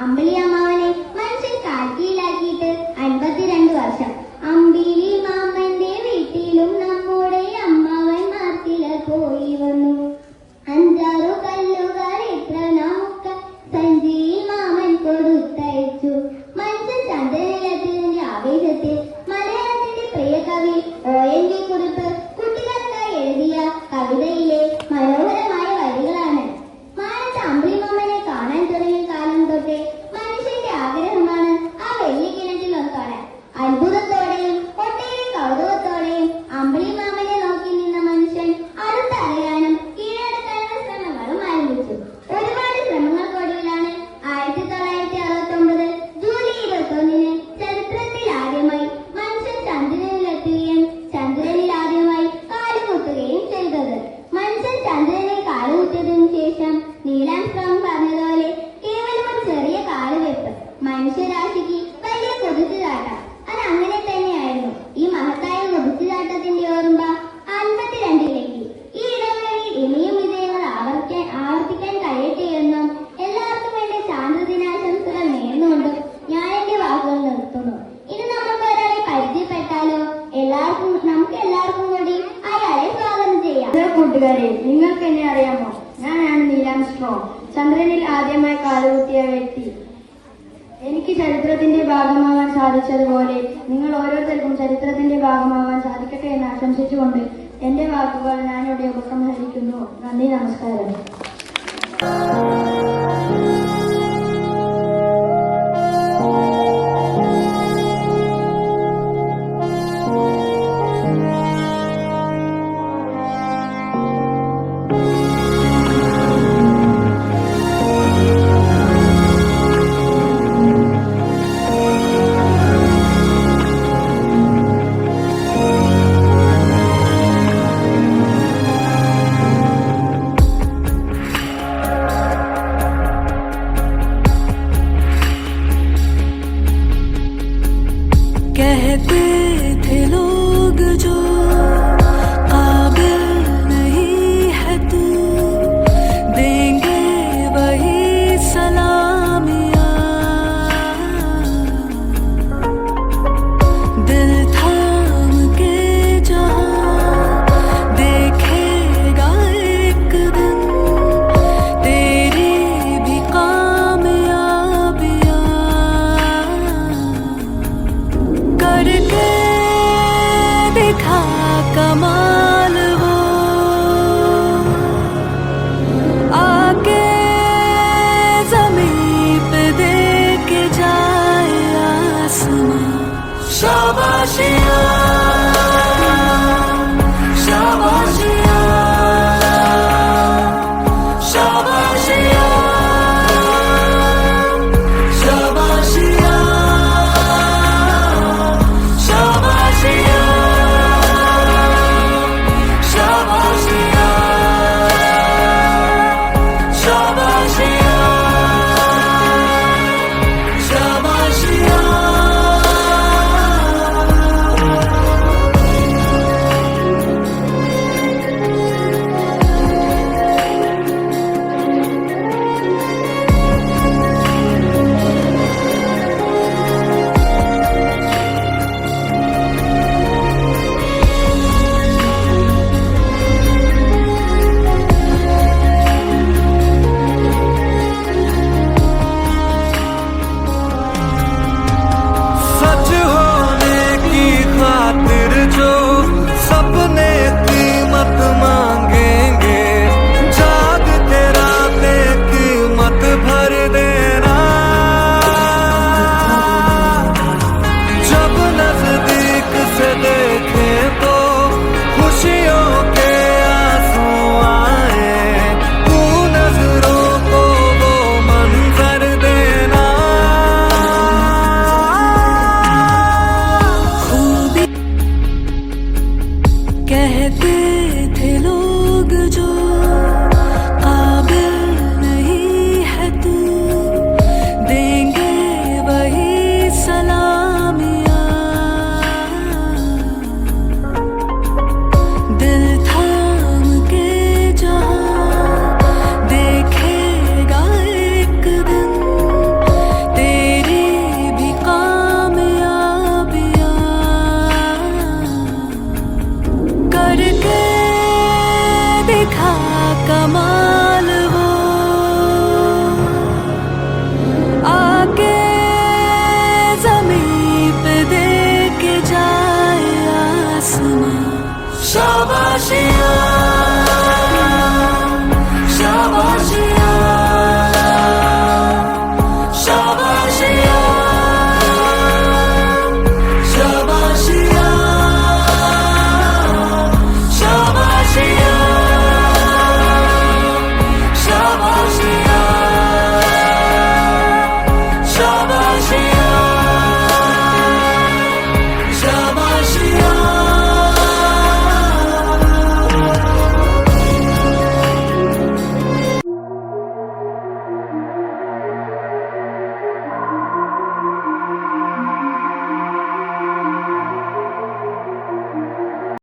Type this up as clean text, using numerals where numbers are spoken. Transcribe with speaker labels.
Speaker 1: അമ്പിളി അമ്മാവനെ മനുഷ്യൻ കാൽക്കീഴിലാക്കിയിട്ട് 52 വർഷം. അമ്പിളി മാമന്റെ വീട്ടിലും നമ്മുടെ അമ്മാവൻ മാർത്തില പോയി വന്നു. 5-6 കല്ലുകൾ എത്ര നമുക്ക് സഞ്ചിയിൽ മാമൻ കൊടുത്തയച്ചു. മനുഷ്യൻ ചന്ദ്രനിലെത്തിയതിന്റെ ആവേശത്തിൽ മലയാളത്തിന്റെ പ്രിയ കവി ONV കുറിപ്പ് കുട്ടികൾക്കായി എഴുതിയ കവിതയിലെ മനോഹരമായ വരികളാണ്. മാനത്ത് അമ്പിളി മാമനെ കാണാൻ തുടങ്ങിയ കാലം തൊട്ടേ മനുഷ്യന്റെ ആഗ്രഹമാണ് ആ വെള്ളിക്കിണറ്റിൽ ഒന്ന് തൊടാൻ. അത്ഭുതത്തോടെയും ഒട്ടേറെ കൗതുകത്തോടെയും അമ്പിളി മാമനെ നോക്കി നിന്ന മനുഷ്യൻ അടുത്തറിയാനും കീഴടക്കാനുള്ള ശ്രമങ്ങളും ആരംഭിച്ചു. ഒരുപാട് ശ്രമങ്ങൾക്കൊടുവിലാണ് 1969 ജൂലൈ 21 ചരിത്രത്തിൽ ആദ്യമായി മനുഷ്യൻ ചന്ദ്രനിലെത്തുകയും ചന്ദ്രനിൽ ആദ്യമായി കാലുകുത്തുകയും ചെയ്തത്. മനുഷ്യൻ ചന്ദ്രനിൽ കാലുകുത്തിയതിനു ശേഷം നീൽ ആംസ്ട്രോങ് പറഞ്ഞതുപോലെ കേവലം ഒരു ചെറിയ കാലുവെപ്പ് മനുഷ്യരാശിക്ക് വലിയ കുതിച്ചുചാട്ടം. അത് അങ്ങനെ തന്നെയായിരുന്നു. ഈ മഹത്തായ കുതിച്ചുചാട്ടത്തിന്റെ ഓർമ്മ 52ലേക്ക്. ഈ ഇടവേളയിൽ ഇനിയും വിജയങ്ങൾ ആവർത്തിക്കാൻ കഴിയട്ടെ എന്നും എല്ലാവർക്കും വേണ്ടി ശാന്തദിനാശംസകൾ നേർന്നുകൊണ്ടും ഞാൻ എന്റെ വാക്കുകൾ നിർത്തുന്നു. ഇനി നമുക്ക് ഒരാളെ പരിചയപ്പെട്ടാലോ? നമുക്ക് എല്ലാവർക്കും കൂടി അയാളെ സ്വാഗതം ചെയ്യാം.
Speaker 2: കൂട്ടുകാരെ, നിങ്ങൾക്ക് എന്നെ അറിയാമോ? ഞാനാണ് നീൽ ആംസ്ട്രോങ്, ചന്ദ്രനിൽ ആദ്യമായി കാലുകുത്തിയ വ്യക്തി. എനിക്ക് ചരിത്രത്തിന്റെ ഭാഗമാവാൻ സാധിച്ചതുപോലെ നിങ്ങൾ ഓരോരുത്തർക്കും ചരിത്രത്തിന്റെ ഭാഗമാവാൻ സാധിക്കട്ടെ എന്ന് ആശംസിച്ചുകൊണ്ട് എന്റെ വാക്കുകൾ ഞാനിവിടെ ഉപസംഹരിക്കുന്നു. നന്ദി, നമസ്കാരം.
Speaker 3: कहते थे लोग जो काबिल नहीं है तू, देंगे वही सलामियां। दिल थाम के जहां देखेगा एक दिन तेरी भी कामयाबियां। करके दिखा कमाल वो आके ज़मीं पे दे के जाए आसमां। शाबाशियाँ, शाबाशियाँ, शाबाशियाँ, शाबाशियाँ, शाबाशियाँ, शाबाशियाँ, शाबाशियाँ, शाबाशियाँ। ശാബാശിയ